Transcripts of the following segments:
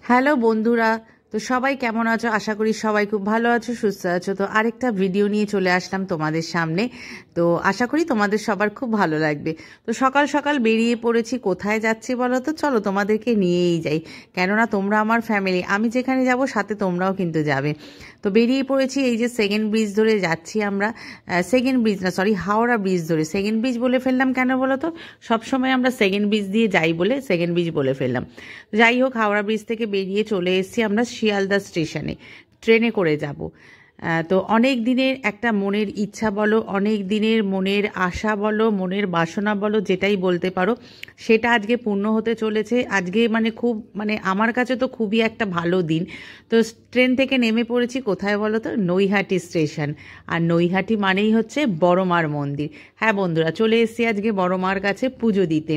Hello বন্ধুরা, তো সবাই কেমন আছো? আশা করি সবাই খুব ভালো আছো, সুস্থ আছো। তো আরেকটা ভিডিও নিয়ে চলে আসলাম তোমাদের সামনে। তো আশা করি তোমাদের সবার খুব ভালো লাগবে। তো সকাল সকাল বেরিয়ে পড়েছি। কোথায় যাচ্ছি বলো তো? চলো তোমাদেরকে নিয়েই যাই, কেননা তোমরা আমার ফ্যামিলি। আমি যেখানে যাব সাথে তোমরাও কিন্তু যাবে। তো বেরিয়ে পড়েছি, এই যে সেকেন্ড ব্রিজ ধরে যাচ্ছি আমরা। সেকেন্ড ব্রিজ না, সরি, হাওড়া ব্রিজ ধরে। সেকেন্ড ব্রিজ বলে ফেললাম কেন বলো তো? সবসময় আমরা সেকেন্ড ব্রিজ দিয়ে যাই বলে সেকেন্ড ব্রিজ বলে ফেললাম। যাই হোক, হাওড়া ব্রিজ থেকে বেরিয়ে চলে এসেছি আমরা শিয়ালদা স্টেশনে। ট্রেনে করে যাব। তো অনেক দিনের একটা মনের ইচ্ছা বলো, অনেক দিনের মনের আশা বলো, মনের বাসনা বলো, যেটাই বলতে পারো, সেটা আজকে পূর্ণ হতে চলেছে। আজকে খুব আমার কাছে তো খুবই একটা ভালো দিন। তো ট্রেন থেকে নেমে পড়েছি কোথায় বলো তো? নৈহাটি স্টেশন। আর নৈহাটি মানেই হচ্ছে বড়মার মন্দির। হ্যাঁ বন্ধুরা, চলে এসেছি আজকে বড়মার কাছে পুজো দিতে।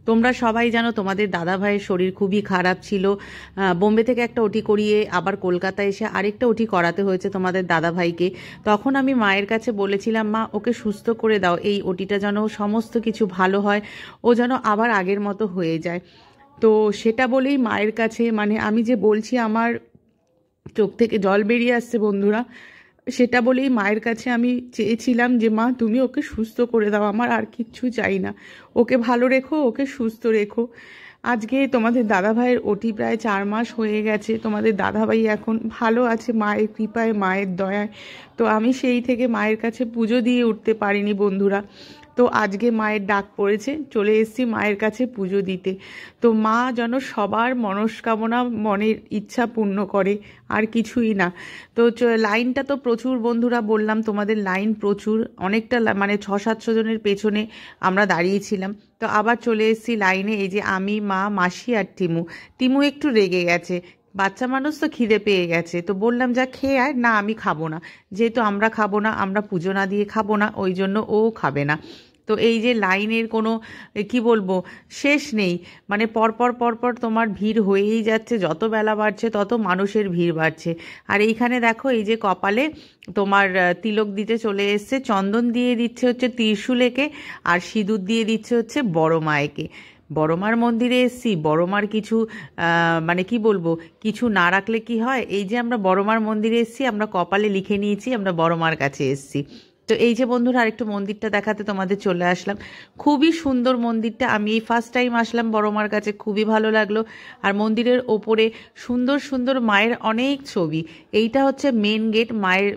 তোমরা সবাই জানো তোমাদের দাদা ভাইয়ের শরীর খুবই খারাপ ছিল। বোম্বে থেকে একটা ওটি করিয়ে আবার কলকাতায় এসে আরেকটা ওটি করাতে হয়েছে তোমাদের দাদা ভাইকে। তখন আমি মায়ের কাছে বলেছিলাম, মা ওকে সুস্থ করে দাও, এই ওটিটা যেন সমস্ত কিছু ভালো হয়, ও যেন আবার আগের মতো হয়ে যায়। তো সেটা বলেই মায়ের কাছে, আমি যে বলছি আমার চোখ থেকে জল বেরিয়ে আসছে বন্ধুরা, সেটা বলেই মায়ের কাছে আমি চেয়েছিলাম যে মা তুমি ওকে সুস্থ করে দাও, আমার আর কিচ্ছু চাই না, ওকে ভালো রেখো, ওকে সুস্থ রেখো। আজকে তোমাদের দাদাভাইয়ের ওটি প্রায় 4 মাস হয়ে গেছে। তোমাদের দাদাভাই এখন ভালো আছে মায়ের কৃপায়, মায়ের দয়ায়। তো আমি সেই থেকে মায়ের কাছে পুজো দিয়ে উঠতে পারিনি বন্ধুরা। তো আজকে মায়ের ডাক পড়েছে, চলে এসেছি মায়ের কাছে পুজো দিতে। তো মা যেন সবার মনস্কামনা, মনের ইচ্ছা পূর্ণ করে, আর কিছুই না। তো লাইনটা তো প্রচুর বন্ধুরা, বললাম তোমাদের লাইন প্রচুর, অনেকটা 600-700 জনের পেছনে আমরা দাঁড়িয়েছিলাম। তো আবার চলে এসেছি লাইনে। এই যে আমি, মা, মাসি আর টিমু। টিমু একটু রেগে গেছে, বাচ্চা মানুষ তো, খিদে পেয়ে গেছে। তো বললাম যা খেয়ে আয়। না আমি খাবো না, যেহেতু আমরা খাবো না, আমরা পুজো না দিয়ে খাবো না, ওই জন্য ও খাবে না। তো এই যে লাইনের কোনো কি বলবো শেষ নেই, পরপর পরপর তোমার ভিড় হয়েই যাচ্ছে, যত বেলা বাড়ছে তত মানুষের ভিড় বাড়ছে। আর এইখানে দেখো, এই যে কপালে তোমার তিলক দিতে চলে এসছে, চন্দন দিয়ে দিচ্ছে হচ্ছে ত্রিশূলেকে, আর সিঁদুর দিয়ে দিচ্ছে হচ্ছে বড় মায়েকে। বড়মার মন্দিরে এসছি, বড়মার কিছু কি বলবো, কিছু না রাখলে কি হয়। এই যে আমরা বড়মার মন্দিরে এসছি, আমরা কপালে লিখে নিয়েছি আমরা বড়মার কাছে এসছি। তো এই যে বন্ধুরা, আরেকটু মন্দিরটা দেখাতে তোমাদের চলে আসলাম। খুবই সুন্দর মন্দিরটা, আমি এই ফার্স্ট টাইম আসলাম বড়মার কাছে, খুবই ভালো লাগলো। আর মন্দিরের ওপরে সুন্দর সুন্দর মায়ের অনেক ছবি। এইটা হচ্ছে মেন গেট মায়ের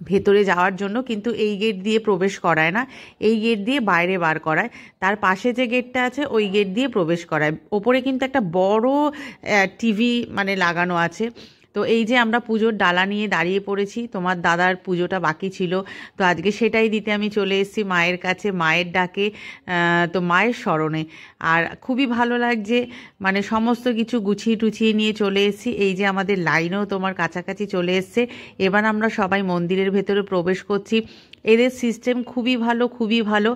ভেতরে যাওয়ার জন্য, কিন্তু এই গেট দিয়ে প্রবেশ করায় না, এই গেট দিয়ে বাইরে বার করায়। তার পাশে যে গেটটা আছে ওই গেট দিয়ে প্রবেশ করায়। ওপরে কিন্তু একটা বড় টিভি লাগানো আছে। তো এই যে আমরা পুজোর ডালা নিয়ে দাঁড়িয়ে পড়েছি, তোমার দাদার পুজোটা বাকি ছিল, তো আজকে সেটাই দিতে আমি চলে এসেছি মায়ের কাছে, মায়ের ডাকে, তো মায়ের স্মরণে। আর খুবই ভালো লাগছে, সমস্ত কিছু গুছিয়ে টুছিয়ে নিয়ে চলে এসেছি। এই যে আমাদের লাইনও তোমার কাছাকাছি চলে এসছে। এবার আমরা সবাই মন্দিরের ভেতরে প্রবেশ করছি। এদের সিস্টেম খুবই ভালো, খুবই ভালো।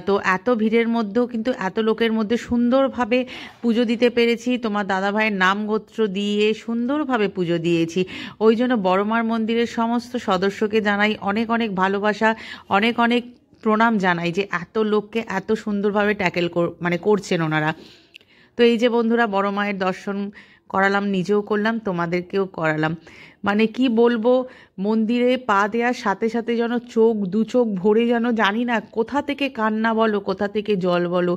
তো এত ভিড়ের মধ্যেও কিন্তু এত লোকের মধ্যে সুন্দরভাবে পুজো দিতে পেরেছি। তোমার দাদাভাইয়ের নাম গোত্র দিয়ে সুন্দরভাবে পুজো দিয়েছি। ওই জন্য বড়মার মন্দিরের সমস্ত সদস্যকে জানাই অনেক অনেক ভালোবাসা, অনেক অনেক প্রণাম জানাই যে এত লোককে এত সুন্দরভাবে ট্যাকেল করছেন ওনারা। তো এই যে বন্ধুরা, বড় মায়ের দর্শন করালাম, নিজেও করলাম, তোমাদেরকেও করালাম। কি বলবো, মন্দিরে পা দেওয়ার সাথে সাথে যেন দু চোখ ভরে, যেন জানি না কোথা থেকে কান্না বলো, কোথা থেকে জল বলো,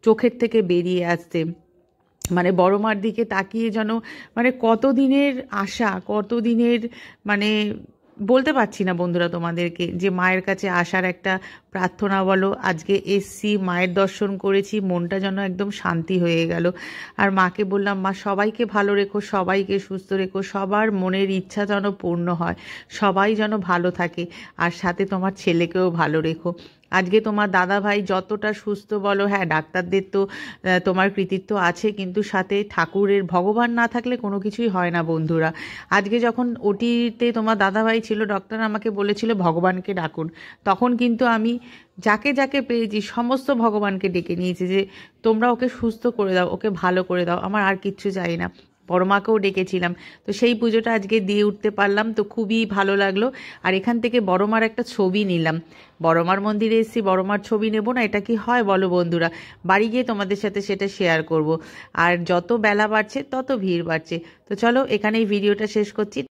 চোখের থেকে বেরিয়ে আসছে। বড় মার দিকে তাকিয়ে যেন কতদিনের আশা, কতদিনের বলতে পারছি না বন্ধুরা তোমাদেরকে, যে মায়ের কাছে আসার একটা প্রার্থনা বলো। আজকে এসছি, মায়ের দর্শন করেছি, মনটা যেন একদম শান্তি হয়ে গেল। আর মাকে বললাম, মা সবাইকে ভালো রেখো, সবাইকে সুস্থ রেখো, সবার মনের ইচ্ছা যেন পূর্ণ হয়, সবাই যেন ভালো থাকে, আর সাথে তোমার ছেলেকেও ভালো রেখো। আজকে তোমার দাদা ভাই যতটা সুস্থ বলো, হ্যাঁ ডাক্তারদের তো তোমার কৃতিত্ব আছে, কিন্তু সাথে ঠাকুরের, ভগবান না থাকলে কোনো কিছুই হয় না বন্ধুরা। আজকে যখন ওটিতে তোমার দাদা ভাই ছিল, ডক্টর আমাকে বলেছিল ভগবানকে ডাকুন, তখন কিন্তু আমি যাকে যাকে পেয়েছি সমস্ত ভগবানকে ডেকে নিয়েছি যে তোমরা ওকে সুস্থ করে দাও, ওকে ভালো করে দাও, আমার আর কিচ্ছু চাই না। বড় মাকেও ডেকেছিলাম। তো সেই পুজোটা আজকে দিয়ে উঠতে পারলাম, তো খুবই ভালো লাগলো। আর এখান থেকে বড় মার একটা ছবি নিলাম। বড় মার মন্দিরে এসেছি, বড় মার ছবি নেব না, এটা কি হয় বলো বন্ধুরা? বাড়ি গিয়ে তোমাদের সাথে সেটা শেয়ার করব। আর যত বেলা বাড়ছে তত ভিড় বাড়ছে। তো চলো এখানেই ভিডিওটা শেষ করছি।